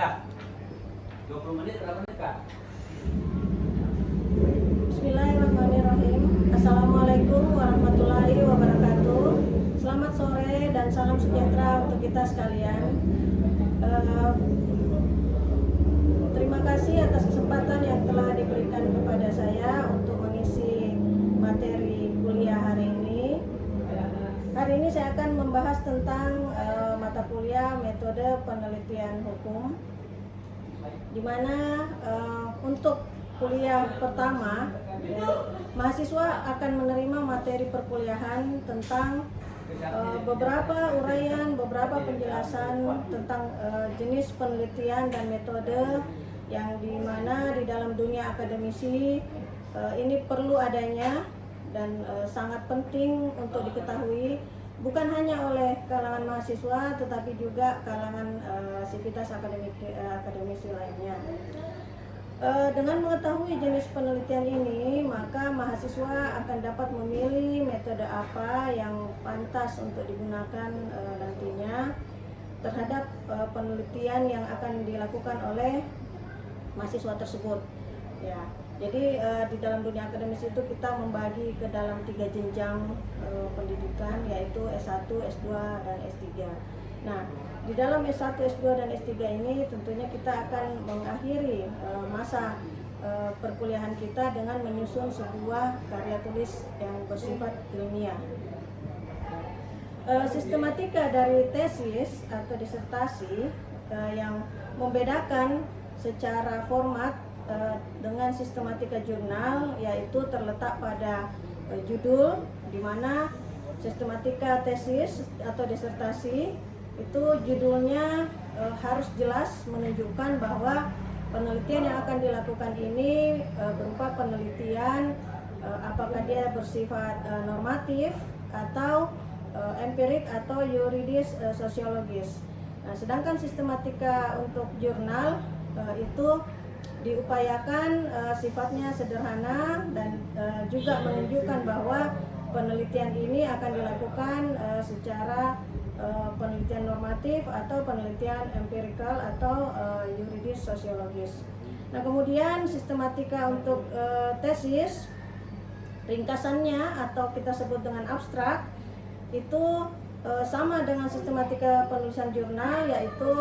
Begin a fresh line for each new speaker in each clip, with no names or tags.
20 menit berapa menit, Kak?
Bismillahirrahmanirrahim. Assalamualaikum warahmatullahi wabarakatuh. Selamat sore dan salam sejahtera untuk kita sekalian. Terima kasih atas kesempatan yang telah diberikan kepada saya untuk mengisi materi kuliah hari ini. Hari ini saya akan membahas tentang mata kuliah metode penelitian hukum, di mana untuk kuliah pertama mahasiswa akan menerima materi perkuliahan tentang beberapa uraian, beberapa penjelasan tentang jenis penelitian dan metode yang dimana di dalam dunia akademisi ini perlu adanya dan sangat penting untuk diketahui bukan hanya oleh kalangan mahasiswa tetapi juga kalangan sivitas akademisi lainnya. Dengan mengetahui jenis penelitian ini, maka mahasiswa akan dapat memilih metode apa yang pantas untuk digunakan nantinya terhadap penelitian yang akan dilakukan oleh mahasiswa tersebut. Ya, jadi di dalam dunia akademis itu kita membagi ke dalam 3 jenjang pendidikan, yaitu S1, S2, dan S3. Nah, di dalam S1, S2, dan S3 ini tentunya kita akan mengakhiri masa perkuliahan kita dengan menyusun sebuah karya tulis yang bersifat ilmiah. Sistematika dari tesis atau disertasi yang membedakan secara format dengan sistematika jurnal, yaitu terletak pada judul, di mana sistematika tesis atau disertasi itu judulnya harus jelas menunjukkan bahwa penelitian yang akan dilakukan ini berupa penelitian apakah dia bersifat normatif atau empirik atau yuridis sosiologis. Nah, sedangkan sistematika untuk jurnal itu diupayakan sifatnya sederhana dan juga menunjukkan bahwa penelitian ini akan dilakukan secara penelitian normatif atau penelitian empirikal atau yuridis sosiologis. Nah, kemudian sistematika untuk tesis, ringkasannya atau kita sebut dengan abstrak, itu sama dengan sistematika penulisan jurnal, yaitu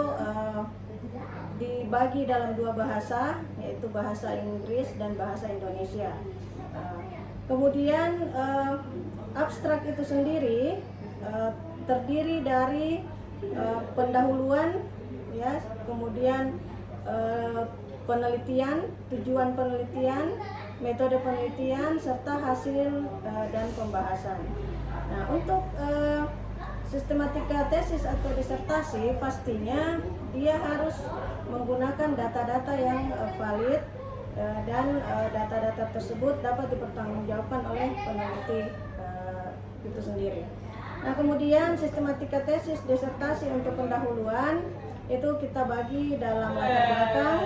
dibagi dalam 2 bahasa, yaitu bahasa Inggris dan bahasa Indonesia. Kemudian abstrak itu sendiri terdiri dari pendahuluan, ya, kemudian penelitian, tujuan penelitian, metode penelitian, serta hasil dan pembahasan. Nah, untuk sistematika tesis atau disertasi pastinya dia harus menggunakan data-data yang valid dan data-data tersebut dapat dipertanggungjawabkan oleh peneliti itu sendiri. Nah, kemudian sistematika tesis disertasi untuk pendahuluan itu kita bagi dalam latar belakang,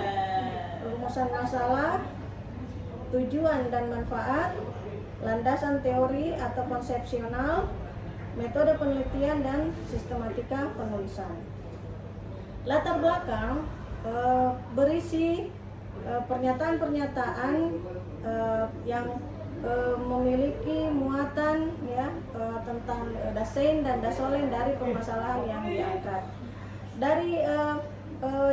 rumusan masalah, tujuan dan manfaat, landasan teori atau konsepsional, metode penelitian, dan sistematika penulisan. Latar belakang berisi pernyataan-pernyataan yang memiliki muatan, ya, tentang dasein dan dasolen dari permasalahan yang diangkat. Dari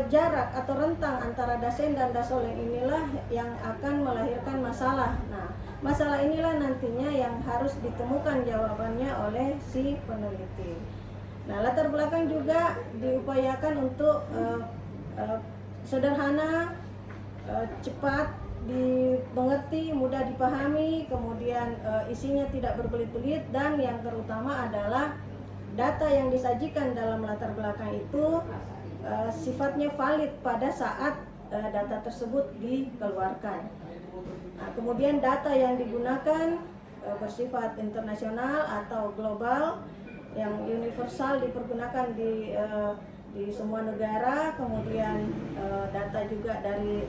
jarak atau rentang antara dasein dan dasolen inilah yang akan melahirkan masalah. Nah, masalah inilah nantinya yang harus ditemukan jawabannya oleh si peneliti. Nah, latar belakang juga diupayakan untuk sederhana, cepat dimengerti, mudah dipahami, kemudian isinya tidak berbelit-belit, dan yang terutama adalah data yang disajikan dalam latar belakang itu sifatnya valid pada saat data tersebut dikeluarkan. Nah, kemudian data yang digunakan bersifat internasional atau global, yang universal, dipergunakan di semua negara, kemudian data juga dari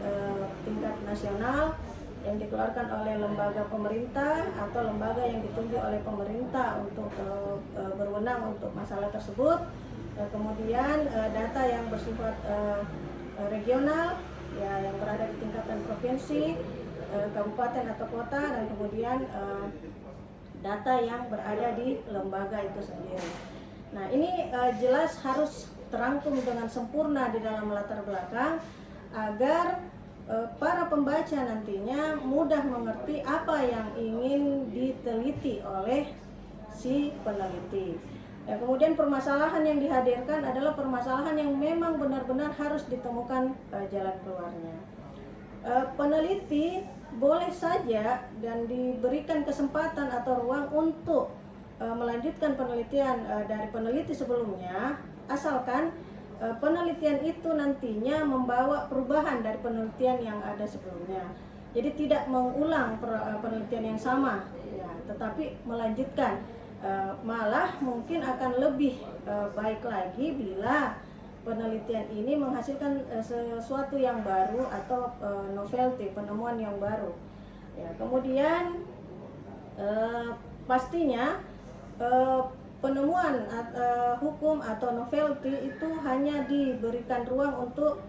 tingkat nasional yang dikeluarkan oleh lembaga pemerintah atau lembaga yang ditunjuk oleh pemerintah untuk berwenang untuk masalah tersebut. Kemudian data yang bersifat regional ya yang berada di tingkatan provinsi, kabupaten atau kota, dan kemudian data yang berada di lembaga itu sendiri. Nah, ini jelas harus terangkum dengan sempurna di dalam latar belakang agar para pembaca nantinya mudah mengerti apa yang ingin diteliti oleh si peneliti. Ya, kemudian permasalahan yang dihadirkan adalah permasalahan yang memang benar-benar harus ditemukan jalan keluarnya. Peneliti boleh saja dan diberikan kesempatan atau ruang untuk melanjutkan penelitian dari peneliti sebelumnya, asalkan penelitian itu nantinya membawa perubahan dari penelitian yang ada sebelumnya. Jadi tidak mengulang penelitian yang sama, ya, tetapi melanjutkan. Malah mungkin akan lebih baik lagi bila penelitian ini menghasilkan sesuatu yang baru atau novelty, penemuan yang baru. Ya, kemudian pastinya penemuan hukum atau novelty itu hanya diberikan ruang untuk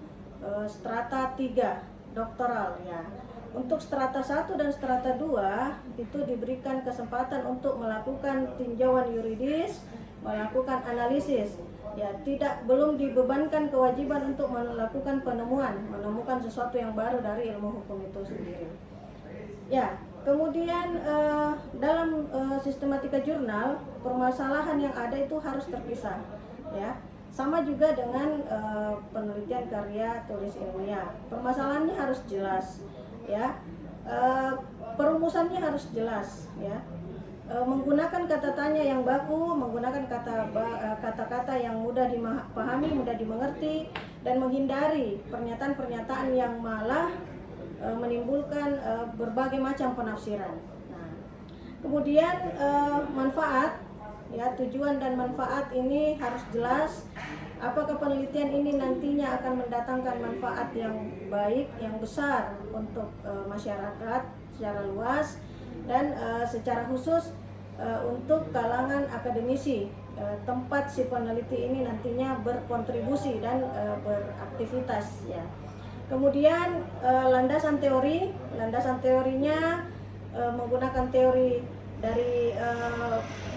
strata 3 doktoral ya. Untuk strata 1 dan strata 2 itu diberikan kesempatan untuk melakukan tinjauan yuridis, melakukan analisis. Ya, belum dibebankan kewajiban untuk melakukan menemukan sesuatu yang baru dari ilmu hukum itu sendiri. Ya, kemudian dalam sistematika jurnal, permasalahan yang ada itu harus terpisah, ya. Sama juga dengan penelitian karya tulis ilmiah, permasalahannya harus jelas, ya. Perumusannya harus jelas, ya. Menggunakan kata tanya yang baku, menggunakan kata-kata yang mudah dipahami, mudah dimengerti, dan menghindari pernyataan-pernyataan yang malah menimbulkan berbagai macam penafsiran. Nah, kemudian manfaat, ya, tujuan dan manfaat ini harus jelas. Apakah penelitian ini nantinya akan mendatangkan manfaat yang baik, yang besar untuk masyarakat secara luas, dan secara khusus untuk kalangan akademisi, tempat si peneliti ini nantinya berkontribusi dan beraktivitas, ya. Kemudian landasan teorinya menggunakan teori dari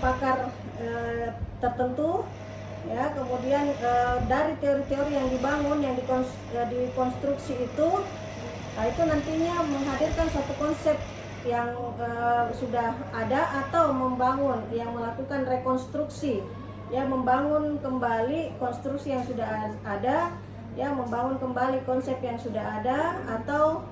pakar tertentu, ya. Kemudian dari teori-teori yang dibangun, yang dikonstruksi itu nantinya menghadirkan suatu konsep yang sudah ada, atau melakukan rekonstruksi, ya, membangun kembali konstruksi yang sudah ada, ya, membangun kembali konsep yang sudah ada, atau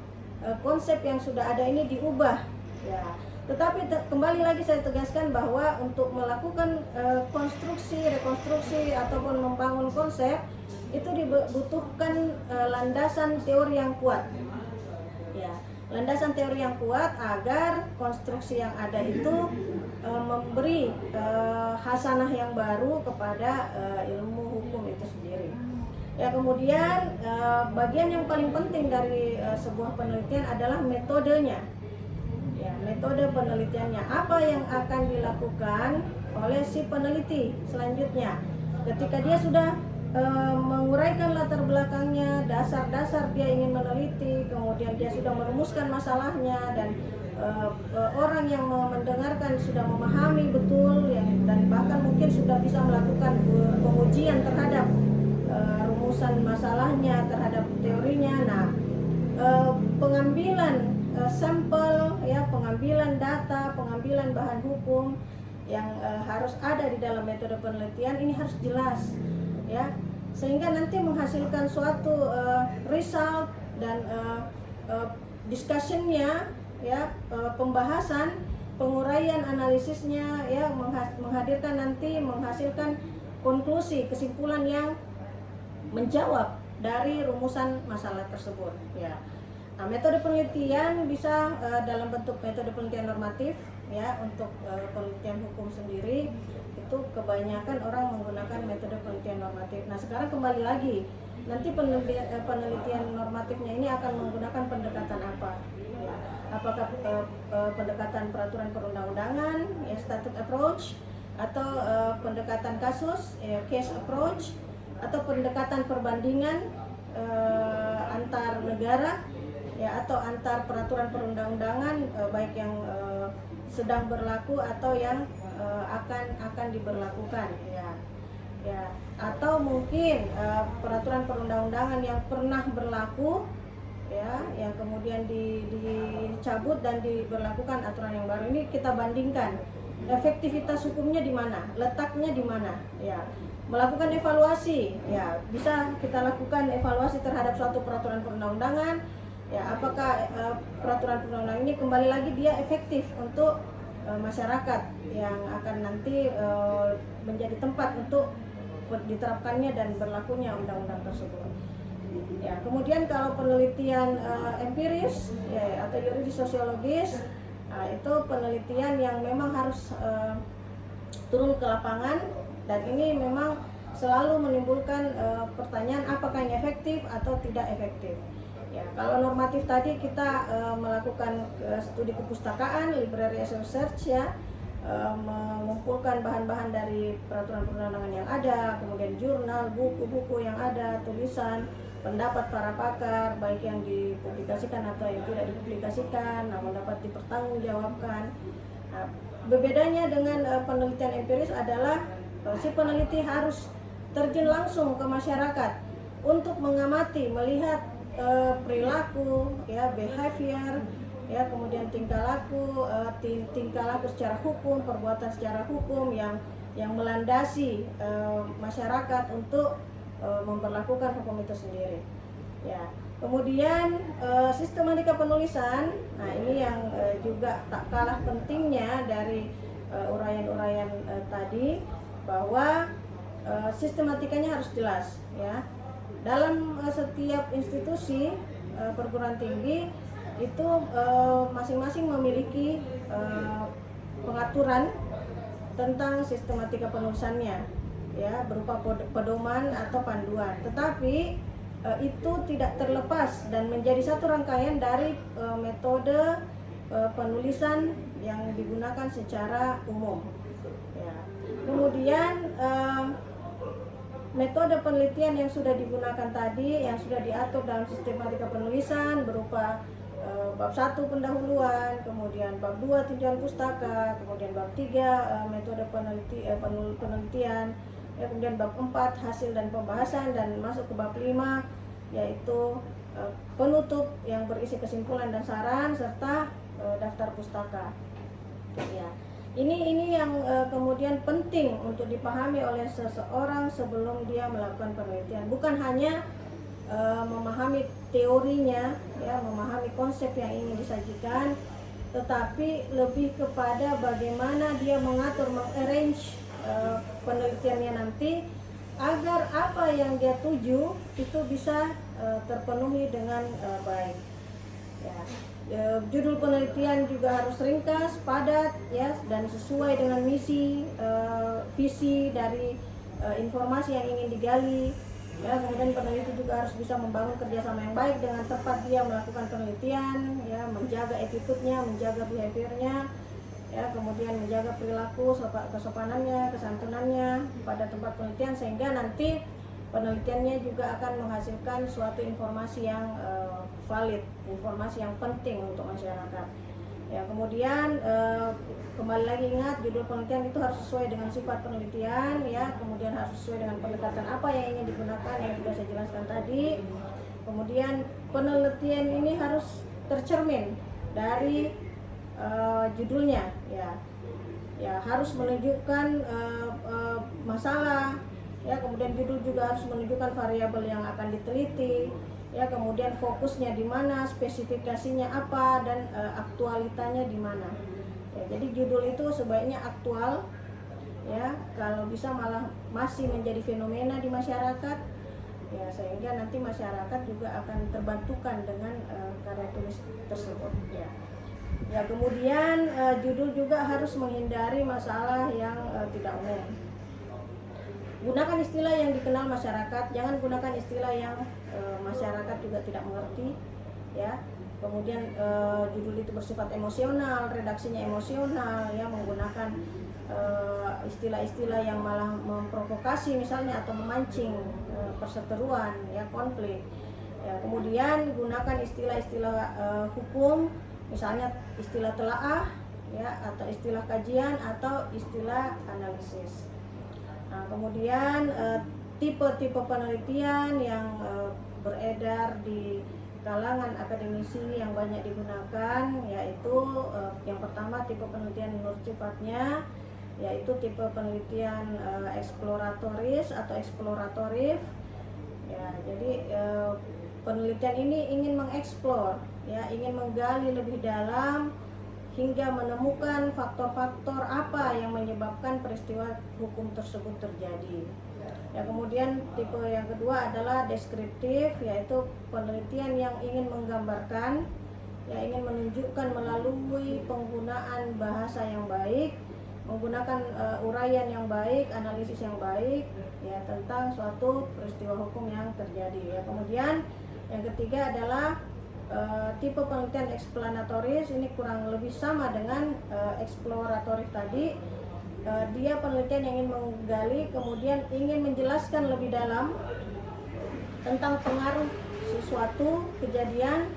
konsep yang sudah ada ini diubah, ya. Tetapi kembali lagi saya tegaskan bahwa untuk melakukan konstruksi, rekonstruksi ataupun membangun konsep itu dibutuhkan landasan teori yang kuat, ya. Landasan teori yang kuat agar konstruksi yang ada itu memberi hasanah yang baru kepada ilmu hukum itu sendiri. Ya, kemudian bagian yang paling penting dari sebuah penelitian adalah metodenya. Ya, metode penelitiannya, apa yang akan dilakukan oleh si peneliti selanjutnya ketika dia sudah menguraikan latar belakangnya, dasar-dasar dia ingin meneliti, kemudian dia sudah merumuskan masalahnya, dan orang yang mendengarkan sudah memahami betul, ya, dan bahkan mungkin sudah bisa melakukan pengujian terhadap rumusan masalahnya, terhadap teorinya. Nah, pengambilan sampel, ya, pengambilan data, pengambilan bahan hukum yang harus ada di dalam metode penelitian ini harus jelas, ya, sehingga nanti menghasilkan suatu result dan discussionnya, ya, pembahasan, penguraian analisisnya, ya, menghasilkan konklusi, kesimpulan yang menjawab dari rumusan masalah tersebut, ya. Nah, metode penelitian bisa dalam bentuk metode penelitian normatif, ya. Untuk penelitian hukum sendiri itu kebanyakan orang menggunakan metode penelitian normatif. Nah, sekarang kembali lagi, nanti penelitian normatifnya ini akan menggunakan pendekatan apa, ya. Apakah pendekatan peraturan perundang-undangan, ya, statute approach, atau pendekatan kasus, ya, case approach, atau pendekatan perbandingan negara ya, atau antar peraturan perundang-undangan baik yang sedang berlaku atau yang akan diberlakukan ya, atau mungkin peraturan perundang-undangan yang pernah berlaku ya, yang kemudian dicabut dan diberlakukan aturan yang baru. Ini kita bandingkan efektivitas hukumnya di mana, letaknya di mana ya. Melakukan evaluasi ya, bisa kita lakukan evaluasi terhadap suatu peraturan perundang-undangan ya, apakah peraturan perundang-undangan ini kembali lagi dia efektif untuk masyarakat yang akan nanti menjadi tempat untuk diterapkannya dan berlakunya undang-undang tersebut ya. Kemudian kalau penelitian empiris ya, atau yuridis sosiologis, itu penelitian yang memang harus turun ke lapangan, dan ini memang selalu menimbulkan pertanyaan apakah ini efektif atau tidak efektif ya. Kalau normatif tadi kita melakukan studi kepustakaan, library as research ya, mengumpulkan bahan-bahan dari peraturan perundang-undangan yang ada, kemudian jurnal, buku-buku yang ada, tulisan, pendapat para pakar, baik yang dipublikasikan atau yang tidak dipublikasikan, namun dapat dipertanggungjawabkan. Nah, berbedanya dengan penelitian empiris adalah si peneliti harus terjun langsung ke masyarakat untuk mengamati, melihat perilaku, ya, behavior, ya, kemudian tingkah laku secara hukum, perbuatan secara hukum yang melandasi masyarakat untuk memperlakukan hukum itu sendiri ya. Kemudian sistematika penulisan, nah ini yang juga tak kalah pentingnya dari uraian-uraian tadi, bahwa sistematikanya harus jelas ya. Dalam setiap institusi perguruan tinggi itu masing-masing memiliki pengaturan tentang sistematika penulisannya ya, berupa pedoman atau panduan, tetapi itu tidak terlepas dan menjadi satu rangkaian dari metode penulisan yang digunakan secara umum ya. Kemudian metode penelitian yang sudah digunakan tadi, yang sudah diatur dalam sistematika penulisan berupa bab 1 pendahuluan, kemudian bab 2 tinjauan pustaka, kemudian bab 3 metode penelitian, ya, kemudian bab 4 hasil dan pembahasan, dan masuk ke bab 5 yaitu penutup yang berisi kesimpulan dan saran serta daftar pustaka. Ya. Ini yang kemudian penting untuk dipahami oleh seseorang sebelum dia melakukan penelitian. Bukan hanya memahami teorinya, ya, memahami konsep yang ingin disajikan, tetapi lebih kepada bagaimana dia mengatur, mengarrange penelitiannya nanti agar apa yang dia tuju itu bisa terpenuhi dengan baik. Ya. Judul penelitian juga harus ringkas, padat, ya, dan sesuai dengan misi, visi dari informasi yang ingin digali. Ya, kemudian peneliti juga harus bisa membangun kerjasama yang baik dengan tempat dia melakukan penelitian, ya, menjaga attitude-nya, menjaga behavior-nya, ya, kemudian menjaga perilaku, kesopanannya, kesantunannya pada tempat penelitian, sehingga nanti penelitiannya juga akan menghasilkan suatu informasi yang valid, informasi yang penting untuk masyarakat. Ya, kemudian kembali lagi ingat, judul penelitian itu harus sesuai dengan sifat penelitian, ya, kemudian harus sesuai dengan pendekatan apa yang ingin digunakan yang sudah saya jelaskan tadi. Kemudian penelitian ini harus tercermin dari judulnya, ya, harus menunjukkan masalah, ya, kemudian judul juga harus menunjukkan variabel yang akan diteliti, ya, kemudian fokusnya di mana, spesifikasinya apa, dan aktualitanya di mana. Ya, jadi judul itu sebaiknya aktual, ya, kalau bisa malah masih menjadi fenomena di masyarakat, ya, sehingga nanti masyarakat juga akan terbantukan dengan karya tulis tersebut. Ya. Ya, kemudian judul juga harus menghindari masalah yang tidak umum. Gunakan istilah yang dikenal masyarakat, jangan gunakan istilah yang masyarakat juga tidak mengerti, ya. Kemudian judul itu bersifat emosional, redaksinya emosional, ya, menggunakan istilah-istilah yang malah memprovokasi misalnya atau memancing perseteruan, ya, konflik. Ya, kemudian gunakan istilah-istilah hukum, misalnya istilah telaah, ya, atau istilah kajian atau istilah analisis. Nah, kemudian tipe-tipe penelitian yang beredar di kalangan akademisi yang banyak digunakan, yaitu yang pertama tipe penelitian menurut sifatnya, yaitu tipe penelitian eksploratoris atau eksploratorif. Ya, jadi penelitian ini ingin mengeksplor, ya, ingin menggali lebih dalam hingga menemukan faktor-faktor apa yang menyebabkan peristiwa hukum tersebut terjadi. Ya, kemudian tipe yang kedua adalah deskriptif, yaitu penelitian yang ingin menggambarkan, ya, ingin menunjukkan melalui penggunaan bahasa yang baik, menggunakan uraian yang baik, analisis yang baik, ya, tentang suatu peristiwa hukum yang terjadi. Ya, kemudian yang ketiga adalah tipe penelitian eksplanatoris. Ini kurang lebih sama dengan eksploratorif tadi. Dia penelitian yang ingin menggali, kemudian ingin menjelaskan lebih dalam tentang pengaruh sesuatu kejadian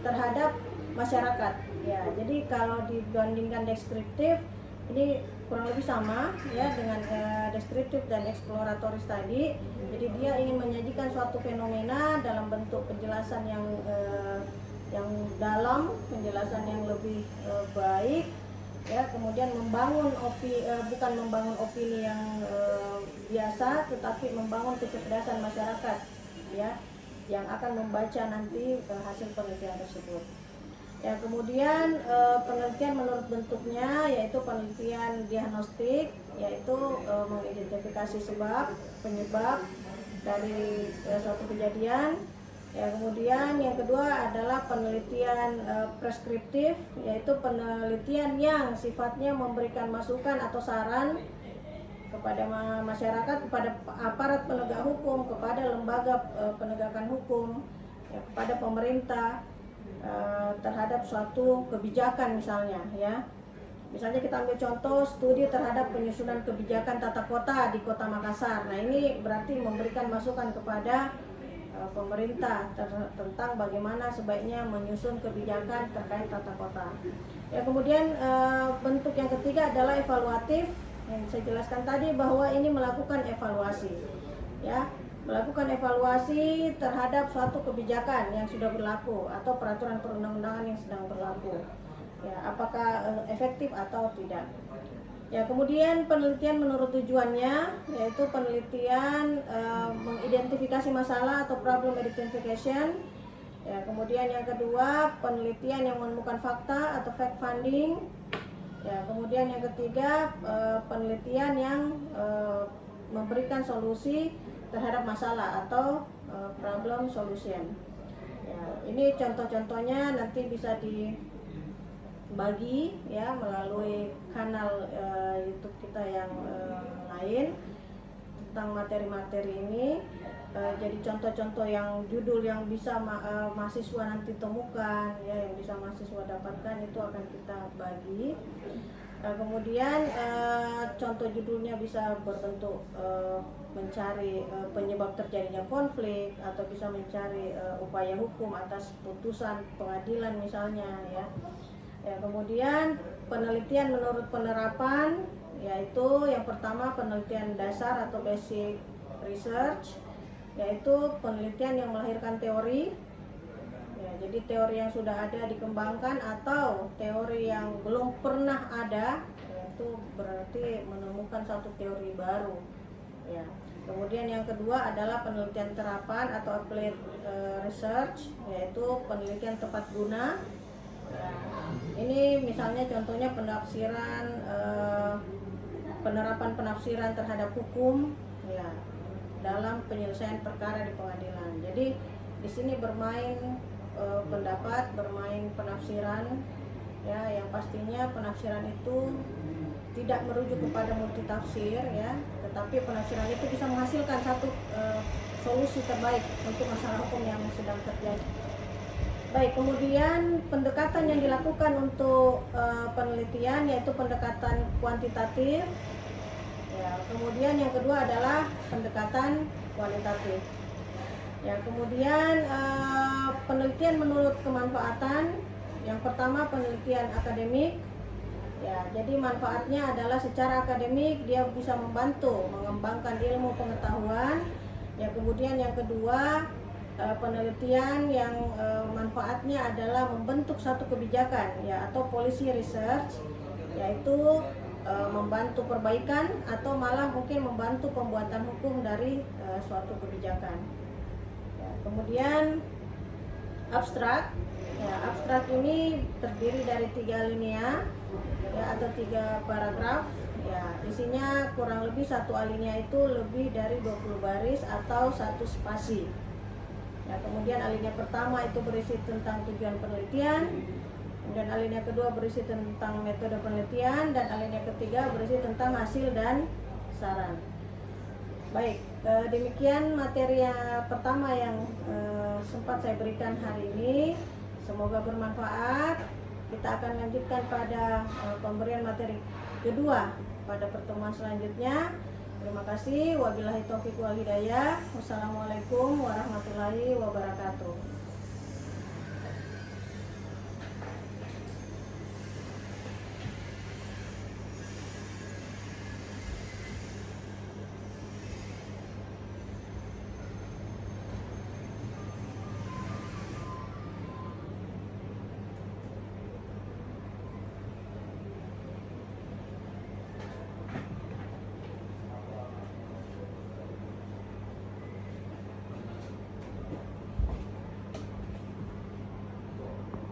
terhadap masyarakat. Ya, jadi kalau dibandingkan deskriptif, ini kurang lebih sama, ya, dengan deskriptif dan eksploratoris tadi. Jadi dia ingin menyajikan suatu fenomena dalam bentuk penjelasan yang dalam, penjelasan yang lebih baik, ya, kemudian bukan membangun opini yang biasa, tetapi membangun kecerdasan masyarakat, ya, yang akan membaca nanti hasil penelitian tersebut. Ya, kemudian penelitian menurut bentuknya yaitu penelitian diagnostik, yaitu mengidentifikasi penyebab dari suatu kejadian. Ya, kemudian yang kedua adalah penelitian preskriptif, yaitu penelitian yang sifatnya memberikan masukan atau saran kepada masyarakat, kepada aparat penegak hukum, kepada lembaga penegakan hukum, ya, kepada pemerintah terhadap suatu kebijakan misalnya, ya. Misalnya kita ambil contoh studi terhadap penyusunan kebijakan tata kota di Kota Makassar. Nah, ini berarti memberikan masukan kepada pemerintah tentang bagaimana sebaiknya menyusun kebijakan terkait tata kota. Ya, kemudian bentuk yang ketiga adalah evaluatif, yang saya jelaskan tadi bahwa ini melakukan evaluasi, ya, melakukan evaluasi terhadap suatu kebijakan yang sudah berlaku atau peraturan perundang-undangan yang sedang berlaku, ya, apakah efektif atau tidak. Ya, kemudian penelitian menurut tujuannya, yaitu penelitian mengidentifikasi masalah atau problem identification. Ya, kemudian yang kedua penelitian yang menemukan fakta atau fact finding. Ya, kemudian yang ketiga penelitian yang memberikan solusi terhadap masalah atau problem solution. Ya, ini contoh-contohnya nanti bisa dibagi, ya, melalui kanal YouTube kita yang lain tentang materi-materi ini. Jadi contoh-contoh yang judul yang bisa mahasiswa nanti temukan, ya, yang bisa mahasiswa dapatkan itu akan kita bagi. Kemudian contoh judulnya bisa berbentuk mencari penyebab terjadinya konflik, atau bisa mencari upaya hukum atas putusan pengadilan misalnya, ya. Ya, kemudian penelitian menurut penerapan, yaitu yang pertama penelitian dasar atau basic research, yaitu penelitian yang melahirkan teori. Ya, jadi teori yang sudah ada dikembangkan atau teori yang belum pernah ada, yaitu berarti menemukan satu teori baru. Ya. Kemudian yang kedua adalah penelitian terapan atau applied research, yaitu penelitian tepat guna. Ya. Ini misalnya contohnya penerapan penafsiran terhadap hukum, ya, dalam penyelesaian perkara di pengadilan. Jadi di sini bermain pendapat, bermain penafsiran, ya, yang pastinya penafsiran itu tidak merujuk kepada multitafsir, ya, tetapi penafsiran itu bisa menghasilkan satu solusi terbaik untuk masalah hukum yang sedang terjadi. Baik, kemudian pendekatan yang dilakukan untuk penelitian yaitu pendekatan kuantitatif. Ya, kemudian yang kedua adalah pendekatan kualitatif. Ya, kemudian penelitian menurut kemanfaatan. Yang pertama penelitian akademik. Ya, jadi manfaatnya adalah secara akademik dia bisa membantu mengembangkan ilmu pengetahuan. Ya, kemudian yang kedua penelitian yang manfaatnya adalah membentuk satu kebijakan ya atau policy research, yaitu membantu perbaikan atau malah mungkin membantu pembuatan hukum dari suatu kebijakan. Ya, kemudian abstrak. Ya, abstrak ini terdiri dari 3 alinea ya atau 3 paragraf. Ya, isinya kurang lebih satu alinea itu lebih dari 20 baris atau 1 spasi. Ya, kemudian alinea pertama itu berisi tentang tujuan penelitian, kemudian alinea kedua berisi tentang metode penelitian, dan alinea ketiga berisi tentang hasil dan saran. Baik, demikian materi yang pertama yang sempat saya berikan hari ini. Semoga bermanfaat. Kita akan lanjutkan pada pemberian materi kedua pada pertemuan selanjutnya. Terima kasih. Wabillahi taufiq wal hidayah. Wassalamualaikum warahmatullahi wabarakatuh.